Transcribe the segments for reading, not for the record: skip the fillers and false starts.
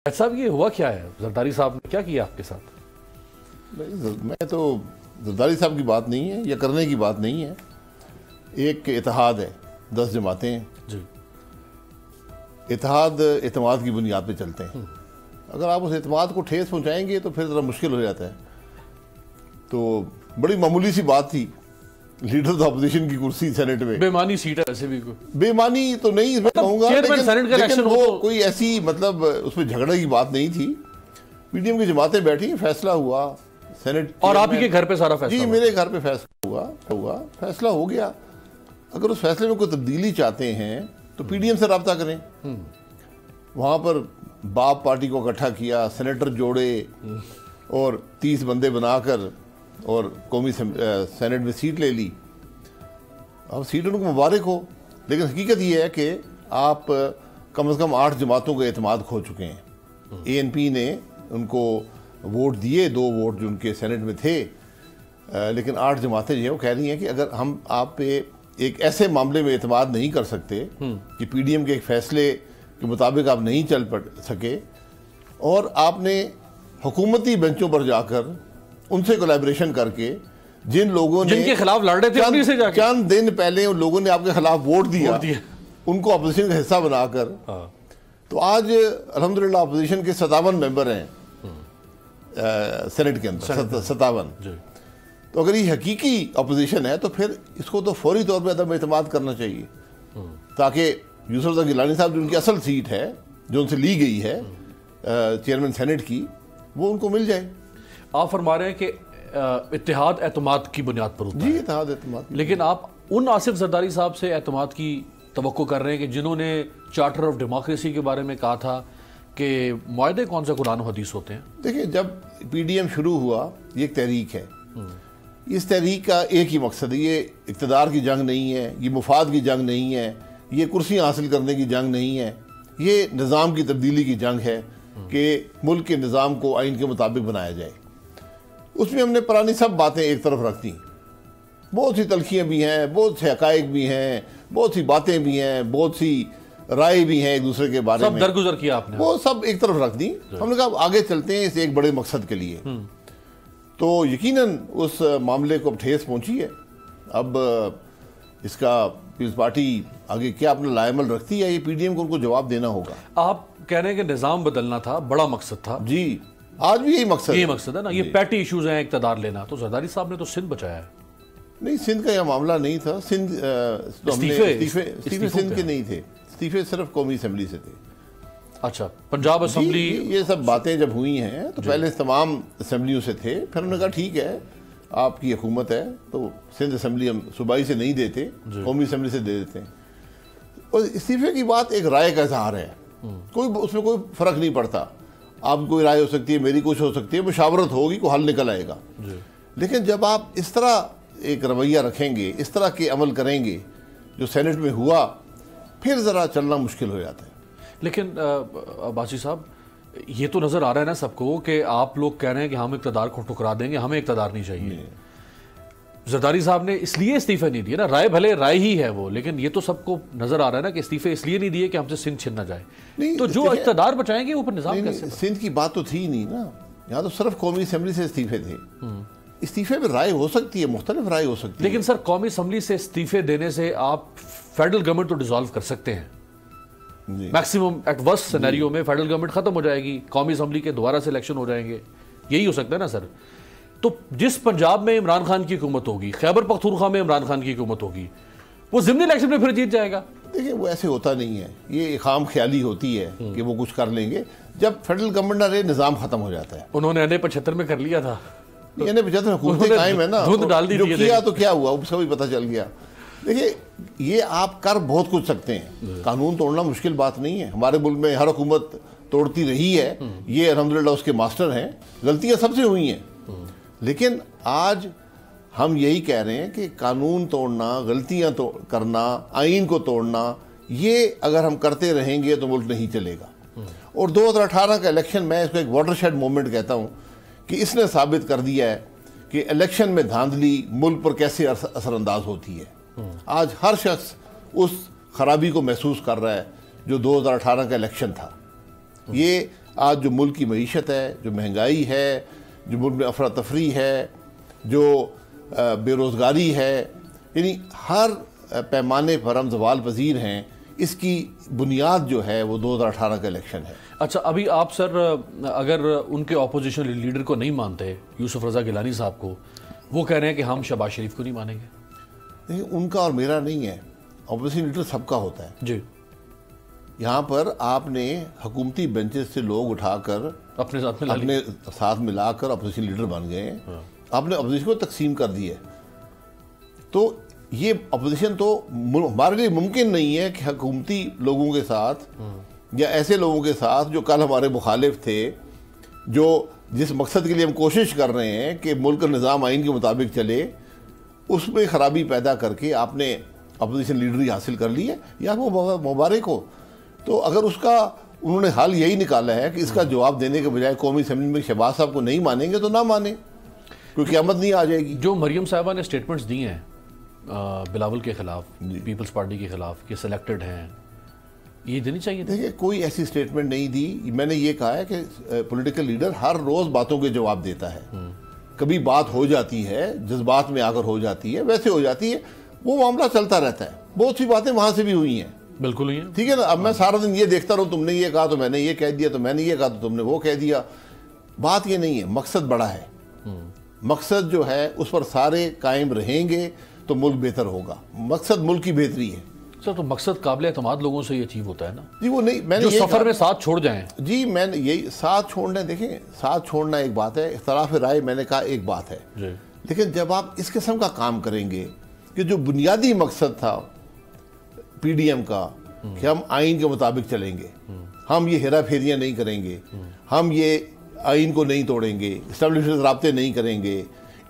صاحب یہ ہوا کیا ہے؟ زرداری صاحب نے کیا کیا آپ کے ساتھ؟ میں تو زرداری صاحب کی بات نہیں ہے یا کرنے کی بات نہیں ہے. ایک اتحاد ہے، 10 جماعتیں ہیں جی. اتحاد اعتماد کی بنیاد پہ چلتے ہیں. اگر آپ اس اعتماد کو ٹھیس پہنچائیں گے تو پھر ذرا مشکل ہو جاتا ہے. تو بڑی معمولی سی بات تھی، لیڈر آف اپوزیشن کی کرسی سینٹ میں. بے معنی سیٹ ہے ویسے بھی. بے معنی تو نہیں میں کہوں گا، لیکن وہ کوئی ایسی مطلب اس میں جھگڑے کی بات نہیں تھی. پی ڈی ایم کی جماعتیں بیٹھی، فیصلہ ہوا سینٹ. اور آپ ہی کے گھر پہ سارا فیصلہ؟ جی میرے گھر پہ فیصلہ ہوا، فیصلہ ہو گیا. اگر اس فیصلے میں کوئی تبدیلی چاہتے ہیں تو پی ڈی ایم سے رابطہ کریں. وہاں پر باپ پارٹی کو اکٹھا کیا، سینیٹر جوڑے اور 30 بندے بنا کر اور قومی سینٹ میں سیٹ لے لی. اب سیٹ ان کو مبارک ہو، لیکن حقیقت یہ ہے کہ آپ کم از کم 8 جماعتوں کا اعتماد کھو چکے ہیں. اے این پی نے ان کو ووٹ دیے، 2 ووٹ جو ان کے سینٹ میں تھے، لیکن 8 جماعتیں جو ہیں وہ کہہ رہی ہیں کہ اگر ہم آپ پہ ایک ایسے معاملے میں اعتماد نہیں کر سکتے کہ پی ڈی ایم کے ایک فیصلے کے مطابق آپ نہیں چل سکے، اور آپ نے حکومتی بینچوں پر جا کر ان سے کولیبریشن کر کے جن لوگوں نے جن کے خلاف لڑ رہے تھے انہی سے جا کے چند دن پہلے ان لوگوں نے آپ کے خلاف ووٹ دیا، ان کو اپوزیشن کا حصہ بنا کر، تو آج الحمدللہ اپوزیشن کے 57 ممبر ہیں سینٹ کے اندر، 57. تو اگر یہ حقیقی اپوزیشن ہے تو پھر اس کو تو فوری طور پہ عدم اعتماد کرنا چاہیے، تاکہ یوسف رضا گیلانی صاحب جو ان کی اصل سیٹ ہے جو ان سے لی گئی ہے چیئرمین سینٹ کی، وہ ان کو مل جائے. آپ فرما رہے ہیں کہ اتحاد اعتماد کی بنیاد پر ہوتا ہے. جی اتحاد اعتماد. لیکن آپ ان آصف زرداری صاحب سے اعتماد کی توقع کر رہے ہیں کہ جنہوں نے چارٹر آف ڈیموکریسی کے بارے میں کہا تھا کہ معاہدے کون سے قرآن و حدیث ہوتے ہیں. دیکھیں جب پی ڈی ایم شروع ہوا، یہ ایک تحریک ہے. اس تحریک کا ایک ہی مقصد ہے، یہ اقتدار کی جنگ نہیں ہے، یہ مفاد کی جنگ نہیں ہے، یہ کرسیاں حاصل کرنے کی جنگ نہیں ہے، یہ نظام کی تبدیلی کی جنگ ہے کہ ملک کے نظام کو آئین کے مطابق بنایا جائے. اس میں ہم نے پرانی سب باتیں ایک طرف رکھ دیں. بہت سی تلخیاں بھی ہیں، بہت سے حقائق بھی ہیں، بہت سی باتیں بھی ہیں، بہت سی رائے بھی ہیں ایک دوسرے کے بارے میں، سب درگزر کیا آپ نے، وہ سب ایک طرف رکھ دیں. ہم نے کہا آگے چلتے ہیں اس ایک بڑے مقصد کے لیے. تو یقیناً اس معاملے کو اب ٹھیس پہنچی ہے. اب اس کا پیپلز پارٹی آگے کیا اپنا لائمل رکھتی ہے، یہ پی ڈی ایم کو ان کو جواب دینا ہوگا. آپ کہہ رہے ہیں کہ نظام بدلنا تھا، بڑا مقصد تھا. جی آج بھی یہی مقصد ہے نا. یہ پیٹی ایشوز ہیں اقتدار لینا. تو زرداری صاحب نے تو سندھ بچایا ہے. نہیں، سندھ کا یہ معاملہ نہیں تھا. استعفے سندھ کے نہیں تھے، استعفے صرف قومی اسمبلی سے تھے. اچھا، پنجاب اسمبلی. یہ سب باتیں جب ہوئی ہیں تو پہلے تمام اسمبلیوں سے تھے، پھر انہوں نے کہا ٹھیک ہے آپ کی حکومت ہے تو سندھ اسمبلی ہم صوبائی سے نہیں دیتے، قومی اسمبلی سے دے دیتے ہیں. اور استعفے کی بات ایک رائے کا اظہار ہے، اس میں کوئی فرق نہیں پڑتا. آپ کوئی رائے ہو سکتی ہے، میری کچھ ہو سکتی ہے، مشاورت ہوگی، کوئی حل نکل آئے گا. لیکن جب آپ اس طرح ایک رویہ رکھیں گے، اس طرح کے عمل کریں گے جو سینٹ میں ہوا، پھر ذرا چلنا مشکل ہو جاتا ہے. لیکن باچی صاحب یہ تو نظر آ رہا ہے نا سب کو کہ آپ لوگ کہہ رہے ہیں کہ ہم اقتدار کو ٹھکرا دیں گے، ہمیں اقتدار نہیں چاہیے. زرداری صاحب نے اس لیے استعفے نہیں دیے نا، رائے بھلے رائے ہی ہے وہ، لیکن یہ تو سب کو نظر آ رہا ہے نا کہ استعفے اس لیے نہیں دیے کہ ہم سے سندھ چھن نہ جائے. تو جو اقتدار بچائیں گے اوپر نظام کیسے؟ سندھ کی بات تو تھی نہیں نا، یہاں تو صرف قومی اسمبلی سے استعفے تھے. استعفے میں رائے ہو سکتی ہے، مختلف رائے ہو سکتی ہے. لیکن سر قومی اسمبلی سے استعفے دینے سے آپ فیڈرل گورنمنٹ تو ڈیزالو کر سکتے ہیں. میکسیمم ایٹ ورسٹ سینیریو میں فیڈرل گورنمنٹ ختم ہو جائے گی، قومی اسمبلی کے دوبارہ سے الیکشن ہو جائیں گے. یہی ہو سکتا ہے نا سر. تو جس پنجاب میں عمران خان کی حکومت ہوگی، خیبر پختونخوا میں عمران خان کی حکومت ہوگی، وہ ضمنی الیکشن میں پھر جیت جائے گا. دیکھیں وہ ایسے ہوتا نہیں ہے، یہ خام خیالی ہوتی ہے کہ وہ کچھ کر لیں گے. جب فیڈرل گورنمنٹ نہ رہے نظام ختم ہو جاتا ہے. انہوں نے NA-75 میں کر لیا تھا. NA-75 حکومتیں قائم ہے نا، جو کیا تو کیا ہوا اس کا بھی پتہ چل گیا. دیکھیے یہ آپ کر بہت کچھ سکتے ہیں، قانون توڑنا مشکل بات نہیں ہے. ہمارے ملک میں ہر حکومت توڑتی رہی ہے، یہ الحمدللہ اس کے ماسٹر ہیں. غلطیاں سب سے ہوئی ہیں، لیکن آج ہم یہی کہہ رہے ہیں کہ قانون توڑنا، غلطیاں کرنا، آئین کو توڑنا، یہ اگر ہم کرتے رہیں گے تو ملک نہیں چلے گا. اور 2018 کا الیکشن، میں اس کو ایک واٹر شیڈ مومنٹ کہتا ہوں کہ اس نے ثابت کر دیا ہے کہ الیکشن میں دھاندلی ملک پر کیسے اثر انداز ہوتی ہے. آج ہر شخص اس خرابی کو محسوس کر رہا ہے جو 2018 کا الیکشن تھا. یہ آج جو ملک کی معیشت ہے، جو مہنگائی ہے، جو ملک میں افراتفری ہے، جو بے روزگاری ہے، یعنی ہر پیمانے پر ہم زوال پذیر ہیں، اس کی بنیاد جو ہے وہ 2018 کا الیکشن ہے۔ اچھا، ابھی آپ سر اگر ان کے اپوزیشن لیڈر کو نہیں مانتے، یوسف رضا گیلانی صاحب کو، وہ کہہ رہے ہیں کہ ہم شہباز شریف کو نہیں مانیں گے۔ دیکھیں، ان کا اور میرا نہیں ہے، اپوزیشن لیڈر سب کا ہوتا ہے۔ جی، یہاں پر آپ نے حکومتی بینچز سے لوگ اٹھا کر اپنے ساتھ میں اپنے ساتھ ملا کر اپوزیشن لیڈر بن گئے، آپ نے اپوزیشن کو تقسیم کر دی ہے۔ تو یہ اپوزیشن تو ہمارے لیے ممکن نہیں ہے کہ حکومتی لوگوں کے ساتھ یا ایسے لوگوں کے ساتھ جو کل ہمارے مخالف تھے، جو جس مقصد کے لیے ہم کوشش کر رہے ہیں کہ ملک کا نظام آئین کے مطابق چلے، اس میں خرابی پیدا کر کے آپ نے اپوزیشن لیڈری حاصل کر لی ہے، یا وہ مبارک ہو۔ تو اگر اس کا انہوں نے حل یہی نکالا ہے کہ اس کا جواب دینے کے بجائے قومی اسمبلی میں شہباز صاحب کو نہیں مانیں گے تو نہ مانیں، کوئی قیامت نہیں آ جائے گی۔ جو مریم صاحبہ نے سٹیٹمنٹس دی ہیں بلاول کے خلاف، پیپلز پارٹی کے خلاف، کہ سلیکٹڈ ہیں، یہ دینی چاہیے۔ دیکھیں، کوئی ایسی سٹیٹمنٹ نہیں دی۔ میں نے یہ کہا ہے کہ پولیٹیکل لیڈر ہر روز باتوں کے جواب دیتا ہے، کبھی بات ہو جاتی ہے، جذبات میں آ کر ہو جاتی ہے، ویسے ہو جاتی ہے، وہ معاملہ چلتا رہتا ہے۔ بہت سی باتیں وہاں سے بھی ہوئی ہیں، بالکل ہی ہے، ٹھیک ہے نا۔ اب میں سارا دن یہ دیکھتا رہوں، تم نے یہ کہا تو میں نے یہ کہہ دیا، تو میں نے یہ کہا تو تم نے وہ کہہ دیا۔ بات یہ نہیں ہے، مقصد بڑا ہے۔ مقصد جو ہے اس پر سارے قائم رہیں گے تو ملک بہتر ہوگا۔ مقصد ملک کی بہتری ہے سر۔ تو مقصد قابل اعتماد لوگوں سے یہ اچیو ہوتا ہے نا، جی۔ وہ نہیں، میں نے جو سفر میں ساتھ چھوڑ جائیں۔ جی، میں نے یہی ساتھ چھوڑنا، دیکھیں ساتھ چھوڑنا ایک بات ہے، اختلاف رائے میں نے کہا ایک بات ہے، لیکن جب آپ اس قسم کا کام کریں گے کہ جو بنیادی مقصد تھا پی ڈی ایم کا کہ ہم آئین کے مطابق چلیں گے، ہم یہ ہیرا پھیریاں نہیں کریں گے، ہم یہ آئین کو نہیں توڑیں گے، اسٹیبلشمنٹ رابطے نہیں کریں گے،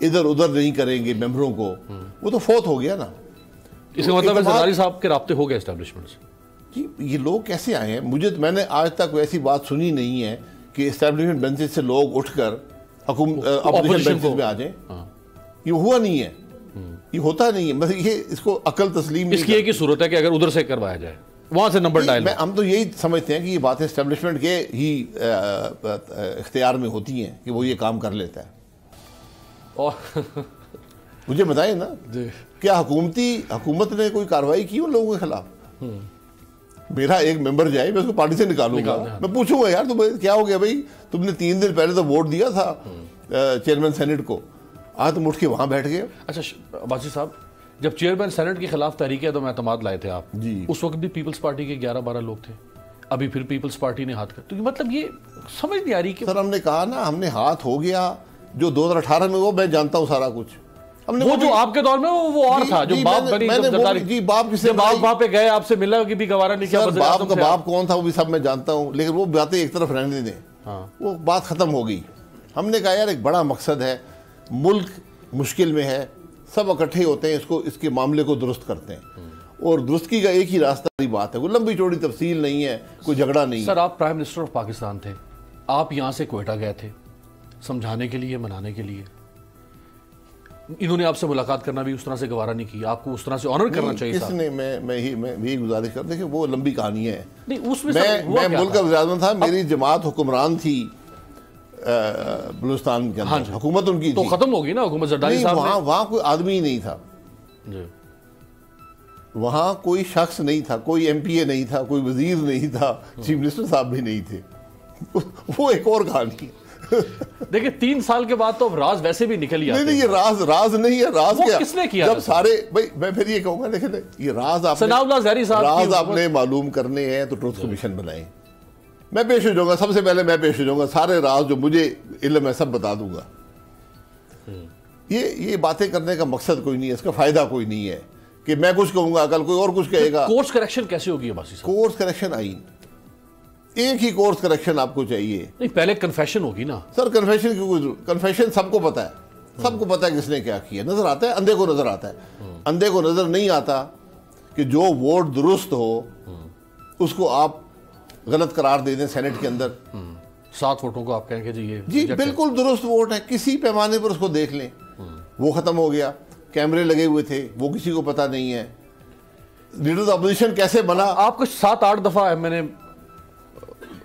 ادھر ادھر نہیں کریں گے ممبروں کو، وہ تو فوت ہو گیا نا۔ اس کا مطلب ہے زرداری صاحب کے رابطے ہو گئے اسٹیبلشمنٹ سے۔ جی، یہ لوگ کیسے آئے ہیں؟ میں نے آج تک ایسی بات سنی نہیں ہے کہ اسٹیبلشمنٹ بینچز سے لوگ اٹھ کر اپوزیشن بینچز میں آ جائیں۔ یہ ہوا نہیں ہے، یہ ہوتا نہیں ہے، مطلب یہ اس کو عقل تسلیم نہیں۔ اس کی ایک ہی صورت ہے کہ اگر ادھر سے کروایا جائے، وہاں سے نمبر ڈائل۔ ہم تو یہی سمجھتے ہیں کہ یہ باتیں اسٹیبلشمنٹ کے ہی اختیار میں ہوتی ہیں کہ وہ یہ کام کر لیتا ہے۔ مجھے بتائیں نا، کیا حکومت نے کوئی کارروائی کی ان لوگوں کے خلاف؟ میرا ایک ممبر جائے، میں اس کو پارٹی سے نکالوں گا، میں پوچھوں گا یار تم کیا ہو گیا بھائی، تم نے 3 دن پہلے تو ووٹ دیا تھا چیئرمین سینٹ کو، آج تم اٹھ کے وہاں بیٹھ گئے۔ اچھا عباسی صاحب، جب چیئرمین سینٹ کے خلاف تحریک عدم اعتماد لائے تھے آپ، جی، اس وقت بھی پیپلز پارٹی کے 11-12 لوگ تھے، ابھی پھر پیپلز پارٹی نے ہاتھ کر، تو مطلب یہ سمجھ نہیں آ رہی کہ سر ہم نے کہا نا، ہم نے ہاتھ ہو گیا جو 2018 میں، وہ میں جانتا ہوں سارا کچھ۔ وہ جو آپ کے دور میں وہ اور تھا، جو باپ بنی، جی باپ کسے، باپ وہاں پہ گئے، آپ سے ملنا کہ بھی گوارا نہیں کیا، باپ کا باپ کون تھا وہ بھی سب میں جانتا ہوں، لیکن وہ باتیں ایک طرف رہنے دیں، وہ بات ختم ہو گئی۔ ہم نے کہا یار ایک بڑا مقصد ہے، ملک مشکل میں ہے، سب اکٹھے ہوتے ہیں، اس کے معاملے کو درست کرتے ہیں، اور درستگی کا ایک ہی راستہ بات ہے، کوئی لمبی چوڑی تفصیل نہیں ہے، کوئی جھگڑا نہیں ہے۔ سر آپ پرائم منسٹر آف پاکستان تھے، آپ یہاں سے کوئٹہ گئے تھے سمجھانے کے لیے، منانے کے لیے، انہوں نے آپ سے ملاقات کرنا بھی اس طرح سے گوارا نہیں کی، آپ کو اس طرح سے آنر کرنا چاہیے اس نے میں یہی گزارش کر دیں کہ وہ لمبی کہانی ہے۔ نہیں، اس میں میں ملک کا وزیر اعظم تھا، میری جماعت حکمران تھی بلوچستان کے اندر، حکومت ان کی تو ختم ہوگی نا حکومت زرداری صاحب نے۔ وہاں کوئی آدمی ہی نہیں تھا، وہاں کوئی شخص نہیں تھا، کوئی ایم پی اے نہیں تھا، کوئی وزیر نہیں تھا، چیف منسٹر صاحب بھی نہیں تھے، وہ ایک اور کہانی ہے۔ دیکھیں 3 سال کے بعد تو اب راز ویسے بھی نکل ہی آتے ہیں۔ نہیں، یہ راز نہیں ہے، راز کیا کس نے کیا؟ جب سارے بھائی، میں پھر یہ کہوں گا، دیکھیں یہ راز آپ نے معلوم کرنے ہیں تو ٹروتھ کمیشن بنائیں، میں پیش ہو جاؤں گا، سب سے پہلے میں پیش ہو جاؤں گا، سارے راز جو مجھے علم ہے سب بتا دوں گا۔ یہ باتیں کرنے کا مقصد کوئی نہیں ہے، اس کا فائدہ کوئی نہیں ہے کہ میں کچھ کہوں گا کل کوئی اور کچھ کہے گا۔ کورس کریکشن کیسے ہوگی عباسی صاحب؟ کورس کریکشن آئین، ایک ہی کورس کریکشن آپ کو چاہیے۔ نہیں، پہلے کنفیشن ہوگی نا سر، کنفیشن کی کوئی کنفیشن سب کو پتا ہے، سب کو پتا ہے کس نے کیا کیا، نظر آتا ہے، اندھے کو نظر آتا ہے، اندھے کو نظر نہیں آتا کہ جو ووٹ درست ہو اس کو آپ غلط قرار دے دیں سینٹ کے اندر۔ 7 ووٹوں کو آپ کہیں کہ جی بالکل درست ووٹ ہے، کسی پیمانے پر اس کو دیکھ لیں، وہ ختم ہو گیا، کیمرے لگے ہوئے تھے، وہ کسی کو پتا نہیں ہے، لیڈر اپوزیشن کیسے بنا۔ آپ کو 7-8 دفعہ میں نے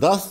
10